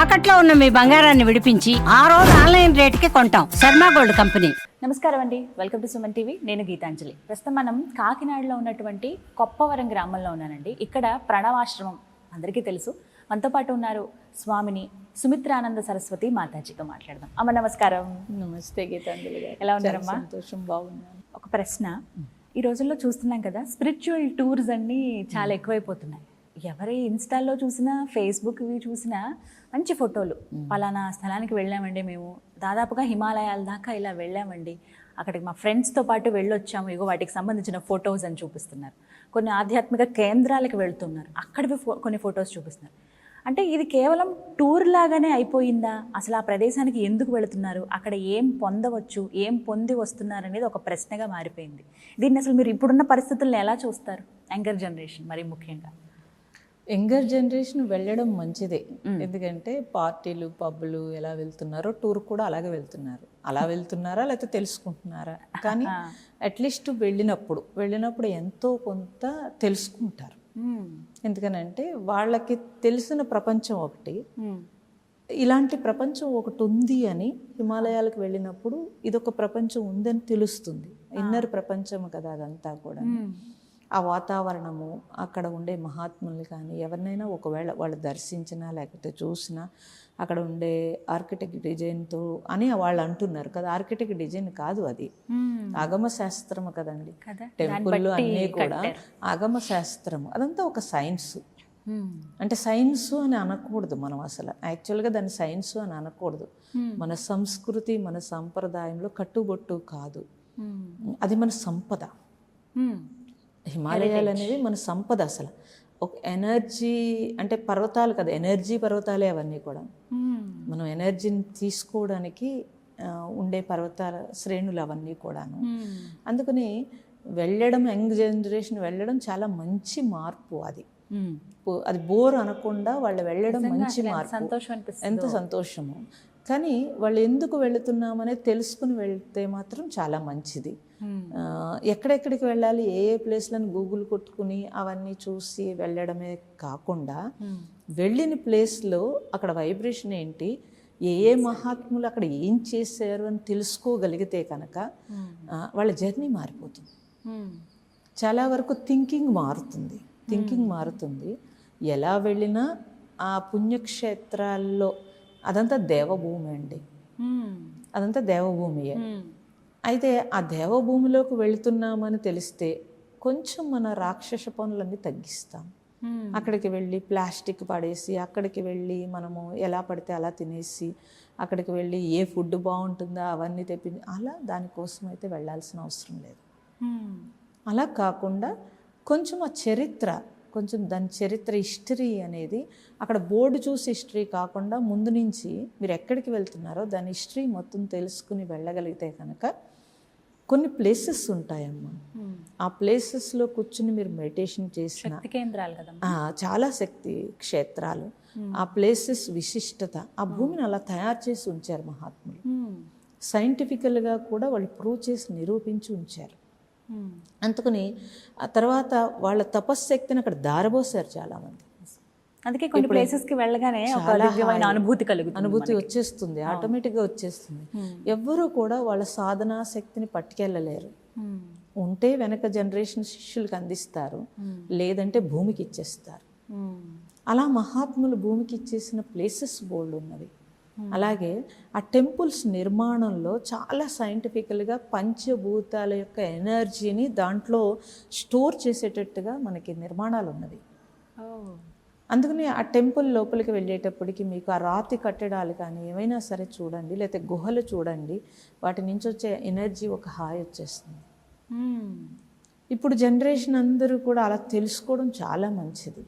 తాకట్లో ఉన్న మీ బంగారాన్ని విడిపించి ఆ రోజు ఆన్లైన్ రేటుకి కొంటాం. Sharma gold company. నమస్కారం అండి, వెల్కమ్ టు సుమన్ టీవీ. నేను గీతాంజలి. ప్రస్తుతం మనం కాకినాడలో ఉన్నటువంటి కొప్పవరం గ్రామంలో ఉన్నానండి. ఇక్కడ ప్రణవాశ్రమం అందరికీ తెలుసు. మనతో పాటు ఉన్నారు స్వామిని సుమిత్రానంద సరస్వతి మాతాజీతో మాట్లాడదాం. అమ్మ నమస్కారం. నమస్తే గీతాంజలి గారు. ఎలా ఉన్నారమ్మా? సంతోషం, బాగున్నాను. ఒక ప్రశ్న, ఈ రోజుల్లో చూస్తున్నాం కదా, స్పిరిచువల్ టూర్స్ అన్నీ చాలా ఎక్కువైపోతున్నాయి. ఎవరి ఇన్స్టాల్లో చూసినా, ఫేస్బుక్ ఇవి చూసినా మంచి ఫోటోలు, పలానా స్థలానికి వెళ్ళామండి, మేము దాదాపుగా హిమాలయాల దాకా ఇలా వెళ్ళామండి, అక్కడికి మా ఫ్రెండ్స్తో పాటు వెళ్ళొచ్చాము, ఇగో వాటికి సంబంధించిన ఫొటోస్ అని చూపిస్తున్నారు. కొన్ని ఆధ్యాత్మిక కేంద్రాలకు వెళ్తున్నారు, అక్కడివి కొన్ని ఫొటోస్ చూపిస్తున్నారు. అంటే ఇది కేవలం టూర్ లాగానే అయిపోయిందా? అసలు ఆ ప్రదేశానికి ఎందుకు వెళుతున్నారు, అక్కడ ఏం పొందవచ్చు, ఏం పొంది వస్తున్నారు అనేది ఒక ప్రశ్నగా మారిపోయింది. దీన్ని అసలు మీరు ఇప్పుడున్న పరిస్థితులను ఎలా చూస్తారు? యంగర్ జనరేషన్ మరి ముఖ్యంగా. యంగర్ జనరేషన్ వెళ్ళడం మంచిదే. ఎందుకంటే పార్టీలు, పబ్బులు ఎలా వెళ్తున్నారో టూర్ కూడా అలాగే వెళ్తున్నారు. అలా వెళ్తున్నారా లేకపోతే తెలుసుకుంటున్నారా? కానీ అట్లీస్ట్ వెళ్ళినప్పుడు ఎంతో కొంత తెలుసుకుంటారు. ఎందుకనంటే వాళ్ళకి తెలిసిన ప్రపంచం ఒకటి, ఇలాంటి ప్రపంచం ఒకటి ఉంది అని హిమాలయాలకు వెళ్ళినప్పుడు ఇదొక ప్రపంచం ఉందని తెలుస్తుంది. ఇన్నర్ ప్రపంచం కదా అదంతా కూడా. ఆ వాతావరణము, అక్కడ ఉండే మహాత్ములు కానీ ఎవరినైనా ఒకవేళ వాళ్ళు దర్శించినా లేకపోతే చూసినా, అక్కడ ఉండే ఆర్కిటెక్ట్ డిజైన్తో అని వాళ్ళు అంటున్నారు కదా. ఆర్కిటెక్ట్ డిజైన్ కాదు, అది ఆగమ శాస్త్రము కదండి. టెంపుల్ అన్నీ కూడా ఆగమ శాస్త్రము, అదంతా ఒక సైన్స్. అంటే సైన్స్ అని అనకూడదు మనం, అసలు యాక్చువల్గా దాన్ని సైన్స్ అని అనకూడదు. మన సంస్కృతి, మన సంప్రదాయంలో కట్టుబొట్టు కాదు, అది మన సంపద. హిమాలయాలు అనేవి మన సంపద. అసలు ఒక ఎనర్జీ అంటే పర్వతాలు కదా, ఎనర్జీ పర్వతాలే అవన్నీ కూడా. మనం ఎనర్జీని తీసుకోవడానికి ఉండే పర్వతాల శ్రేణులు అవన్నీ కూడాను. అందుకని వెళ్ళడం, యంగ్ జనరేషన్ వెళ్ళడం చాలా మంచి మార్పు. అది బోర్ అనకుండా వాళ్ళు వెళ్ళడం మంచి మార్పు. ఎంత సంతోషము. కానీ వాళ్ళు ఎందుకు వెళుతున్నామనే తెలుసుకుని వెళ్తే మాత్రం చాలా మంచిది. ఎక్కడెక్కడికి వెళ్ళాలి, ఏ ఏ ప్లేస్లను గూగుల్ కొట్టుకుని అవన్నీ చూసి వెళ్ళడమే కాకుండా, వెళ్ళిన ప్లేస్లో అక్కడ వైబ్రేషన్ ఏంటి, ఏ ఏ మహాత్ములు అక్కడ ఏం చేశారు అని తెలుసుకోగలిగితే కనుక వాళ్ళ జర్నీ మారిపోతుంది. చాలా వరకు థింకింగ్ మారుతుంది. ఎలా వెళ్ళినా ఆ పుణ్యక్షేత్రాల్లో అదంతా దేవభూమి అండి, అదంతా దేవభూమియే. అయితే ఆ దేవభూమిలోకి వెళుతున్నామని తెలిస్తే కొంచెం మన రాక్షస పనులన్నీ తగ్గిస్తాం. అక్కడికి వెళ్ళి ప్లాస్టిక్ పడేసి, అక్కడికి వెళ్ళి మనము ఎలా పడితే అలా తినేసి, అక్కడికి వెళ్ళి ఏ ఫుడ్ బాగుంటుందో అవన్నీ అలా దానికోసం అయితే వెళ్ళాల్సిన అవసరం లేదు. అలా కాకుండా కొంచెం ఆ చరిత్ర, కొంచెం దాని చరిత్ర, హిస్టరీ అనేది అక్కడ బోర్డు చూసి హిస్టరీ కాకుండా ముందు నుంచి మీరు ఎక్కడికి వెళ్తున్నారో దాని హిస్టరీ మొత్తం తెలుసుకుని వెళ్ళగలిగితే కనుక కొన్ని ప్లేసెస్ ఉంటాయమ్మా. ఆ ప్లేసెస్లో కూర్చుని మీరు మెడిటేషన్ చేసిన కేంద్రాలు కదా, చాలా శక్తి క్షేత్రాలు, ఆ ప్లేసెస్ విశిష్టత, ఆ భూమిని అలా తయారు చేసి ఉంచారు మహాత్ములు. సైంటిఫికల్గా కూడా వాళ్ళు ప్రూవ్ చేసి నిరూపించి ఉంచారు. అందుకని ఆ తర్వాత వాళ్ళ తపశ్శక్తిని అక్కడ దారబోసారు చాలామంది. అందుకే కొన్ని ప్లేసెస్కి వెళ్ళగానే అనుభూతి వచ్చేస్తుంది, ఆటోమేటిక్గా వచ్చేస్తుంది. ఎవ్వరూ కూడా వాళ్ళ సాధనా శక్తిని పట్టుకెళ్ళలేరు. ఉంటే వెనక జనరేషన్ శిష్యులకు అందిస్తారు, లేదంటే భూమికి ఇచ్చేస్తారు. అలా మహాత్ములు భూమికి ఇచ్చేసిన ప్లేసెస్ బోల్డ్ ఉన్నవి. అలాగే ఆ టెంపుల్స్ నిర్మాణంలో చాలా సైంటిఫికల్గా పంచభూతాల యొక్క ఎనర్జీని దాంట్లో స్టోర్ చేసేటట్టుగా మనకి నిర్మాణాలు ఉన్నవి. అందుకని ఆ టెంపుల్ లోపలికి వెళ్ళేటప్పటికి మీకు ఆ రాతి కట్టడాలు కానీ ఏమైనా సరే చూడండి, లేకపోతే గుహలు చూడండి, వాటి నుంచి వచ్చే ఎనర్జీ ఒక హాయి వచ్చేస్తుంది. ఇప్పుడు జనరేషన్ అందరూ కూడా అలా తెలుసుకోవడం చాలా మంచిది.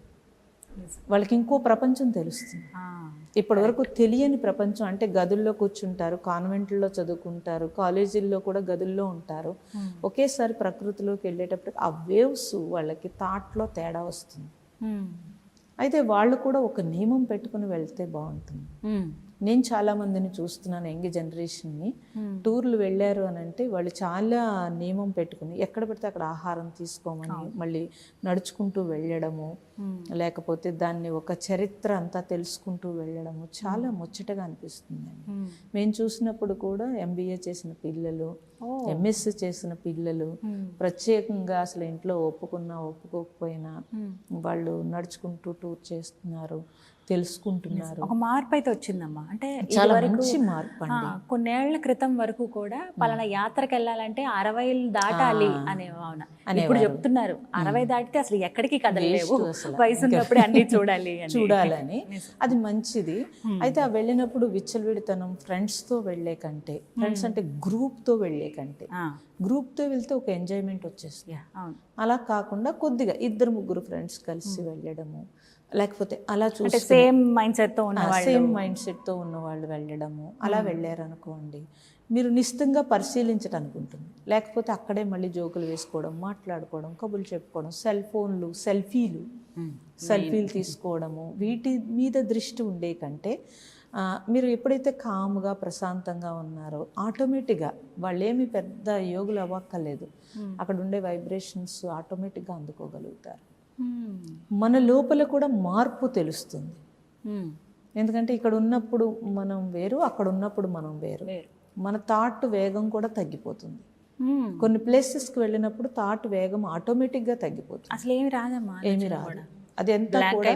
వాళ్ళకి ఇంకో ప్రపంచం తెలుస్తుంది. ఇప్పటి వరకు తెలియని ప్రపంచం. అంటే గదుల్లో కూర్చుంటారు, కాన్వెంట్లో చదువుకుంటారు, కాలేజీల్లో కూడా గదుల్లో ఉంటారు. ఒకేసారి ప్రకృతిలోకి వెళ్ళేటప్పుడు ఆ వేవ్స్ వాళ్ళకి థాట్లో తేడా వస్తుంది. అయితే వాళ్ళు కూడా ఒక నియమం పెట్టుకుని వెళ్తే బాగుంటుంది. నేను చాలా మందిని చూస్తున్నాను, యంగ్ జనరేషన్ని టూర్లు వెళ్ళారు అని అంటే వాళ్ళు చాలా నియమం పెట్టుకుని ఎక్కడ పడితే అక్కడ ఆహారం తీసుకోమని, మళ్ళీ నడుచుకుంటూ వెళ్ళడము, లేకపోతే దాన్ని ఒక చరిత్ర అంతా తెలుసుకుంటూ వెళ్ళడము చాలా ముచ్చటగా అనిపిస్తుంది. మేము చూసినప్పుడు కూడా MBA చేసిన పిల్లలు, MSc చేసిన పిల్లలు ప్రత్యేకంగా అసలు ఇంట్లో ఒప్పుకున్నా ఒప్పుకోకపోయినా వాళ్ళు నడుచుకుంటూ టూర్ చేస్తున్నారు, తెలుసుకుంటున్నారు. ఒక మార్పు అయితే వచ్చిందమ్మా. అంటే చాలా మంచి మార్పు అండి. కొన్నేళ్ల క్రితం వరకు కూడా పలానా యాత్రకు వెళ్ళాలంటే 60 దాటాలి అనే భావన. ఇప్పుడు చెప్తున్నారు 60 దాటితే అసలు ఎక్కడికి కదలలేవు, వయసు ఉన్నప్పుడే అన్ని చూడాలని. అది మంచిది. అయితే ఆ వెళ్ళినప్పుడు విచ్చలవిడితనం ఫ్రెండ్స్తో వెళ్ళే కంటే, ఫ్రెండ్స్ అంటే గ్రూప్తో వెళ్ళే కంటే, గ్రూప్తో వెళ్తే ఒక ఎంజాయ్మెంట్ వచ్చేస్తుంది. అలా కాకుండా కొద్దిగా 2-3 ఫ్రెండ్స్ కలిసి వెళ్ళడము, లేకపోతే అలా చూస్తే సేమ్ మైండ్ సెట్తో ఉన్న వాళ్ళు వెళ్ళడము, అలా వెళ్ళారనుకోండి మీరు నిశ్చితంగా పరిశీలించడానికి ఉంటుంది. లేకపోతే అక్కడే మళ్ళీ జోకులు వేసుకోవడం, మాట్లాడుకోవడం, కబుర్లు చెప్పుకోవడం, సెల్ఫీలు తీసుకోవడము, వీటి మీద దృష్టి ఉండే కంటే మీరు ఎప్పుడైతే కామ్గా ప్రశాంతంగా ఉన్నారో ఆటోమేటిక్గా వాళ్ళేమి పెద్ద యోగులు అవ్వక్కర్లేదు, అక్కడ ఉండే వైబ్రేషన్స్ ఆటోమేటిక్గా అందుకోగలుగుతారు. మన లోపల కూడా మార్పు తెలుస్తుంది. ఎందుకంటే ఇక్కడ ఉన్నప్పుడు మనం వేరు, అక్కడ ఉన్నప్పుడు మనం వేరు. మన థాట్ వేగం కూడా తగ్గిపోతుంది. కొన్ని ప్లేసెస్కి వెళ్ళినప్పుడు థాట్ వేగం ఆటోమేటిక్గా తగ్గిపోతుంది. అసలు ఏమి రాదమ్మా, ఏమి రాదు. అది ఎంత కూడా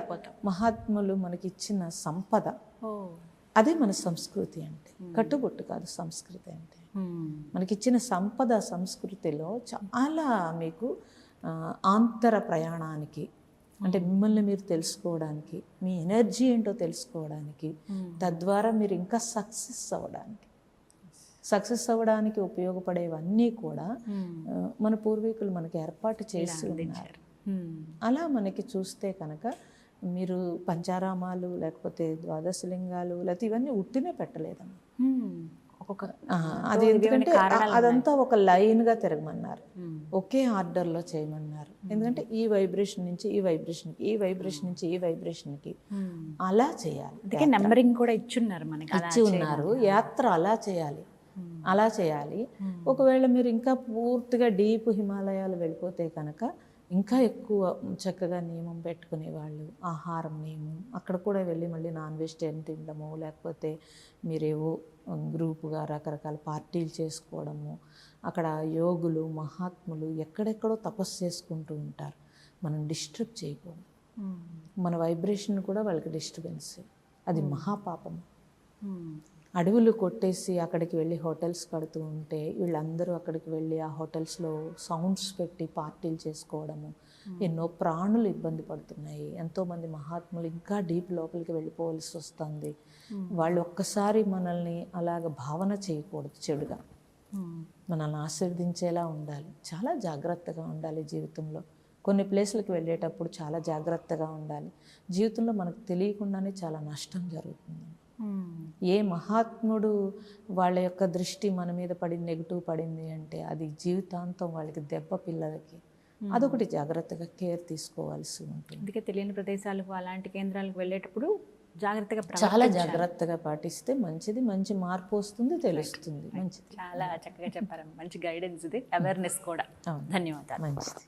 మహాత్ములు మనకి ఇచ్చిన సంపద. అదే మన సంస్కృతి అంటే, కట్టుబొట్టు కాదు సంస్కృతి అంటే. మనకిచ్చిన సంపద సంస్కృతిలో చాలా మీకు ఆంతర ప్రయాణానికి, అంటే మిమ్మల్ని మీరు తెలుసుకోవడానికి, మీ ఎనర్జీ ఏంటో తెలుసుకోవడానికి, తద్వారా మీరు ఇంకా సక్సెస్ అవ్వడానికి ఉపయోగపడేవన్నీ కూడా మన పూర్వీకులు మనకి ఏర్పాటు చేసి ఉన్నారు. అలా మనకి చూస్తే కనుక మీరు పంచారామాలు లేకపోతే ద్వాదశలింగాలు లేకపోతే ఇవన్నీ ఉట్టినే పెట్టలేదమ్మా. అది ఎందుకంటే అదంతా ఒక లైన్గా తిరగమన్నారు, ఒకే ఆర్డర్లో చేయమన్నారు. ఎందుకంటే ఈ వైబ్రేషన్ నుంచి ఈ వైబ్రేషన్కి, ఈ వైబ్రేషన్ నుంచి ఈ వైబ్రేషన్కి అలా చేయాలి. నెంబరింగ్ కూడా ఇచ్చున్నారు మనకి, ఇచ్చి ఉన్నారు. యాత్ర అలా చేయాలి. ఒకవేళ మీరు ఇంకా పూర్తిగా డీప్ హిమాలయాలు వెళ్ళిపోతే కనుక ఇంకా ఎక్కువ చక్కగా నియమం పెట్టుకునేవాళ్ళు, ఆహారం నియమం. అక్కడ కూడా వెళ్ళి మళ్ళీ నాన్ వెజిటేరియన్ తినడము, లేకపోతే మీరేవో గ్రూపుగా రకరకాల పార్టీలు చేసుకోవడము. అక్కడ యోగులు మహాత్ములు ఎక్కడెక్కడో తపస్సు చేసుకుంటూ ఉంటారు. మనం డిస్టర్బ్ చేయకూడదు. మన వైబ్రేషన్ కూడా వాళ్ళకి డిస్టర్బెన్స్, అది మహాపాపం. అడవులు కొట్టేసి అక్కడికి వెళ్ళి హోటల్స్ కడుతూ ఉంటే వీళ్ళందరూ అక్కడికి వెళ్ళి ఆ హోటల్స్లో సౌండ్స్ పెట్టి పార్టీలు చేసుకోవడము, ఎన్నో ప్రాణులు ఇబ్బంది పడుతున్నాయి. ఎంతోమంది మహాత్ములు ఇంకా డీప్ లోపలికి వెళ్ళిపోవలసి వస్తుంది. వాళ్ళు ఒక్కసారి మనల్ని అలాగ భావన చేయకూడదు చెడుగా, మనల్ని ఆశీర్వదించేలా ఉండాలి. చాలా జాగ్రత్తగా ఉండాలి జీవితంలో. కొన్ని ప్లేసులకు వెళ్ళేటప్పుడు చాలా జాగ్రత్తగా ఉండాలి. జీవితంలో మనకు తెలియకుండానే చాలా నష్టం జరుగుతుంది. ఏ మహాత్ముడు వాళ్ళ యొక్క దృష్టి మన మీద నెగిటివ్ పడింది అంటే అది జీవితాంతం వాళ్ళకి దెబ్బ, పిల్లలకి. అదొకటి జాగ్రత్తగా కేర్ తీసుకోవాల్సి ఉంటుంది. అందుకే తెలియని ప్రదేశాలకు అలాంటి కేంద్రాలకు వెళ్ళేటప్పుడు చాలా జాగ్రత్తగా పాటిస్తే మంచిది, మంచి మార్పు వస్తుంది, తెలుస్తుంది. మంచిది. చాలా చక్కగా చెప్పారు, మంచి గైడెన్స్, ఇది అవేర్నెస్ కూడా. ధన్యవాదాలు. మంచిది.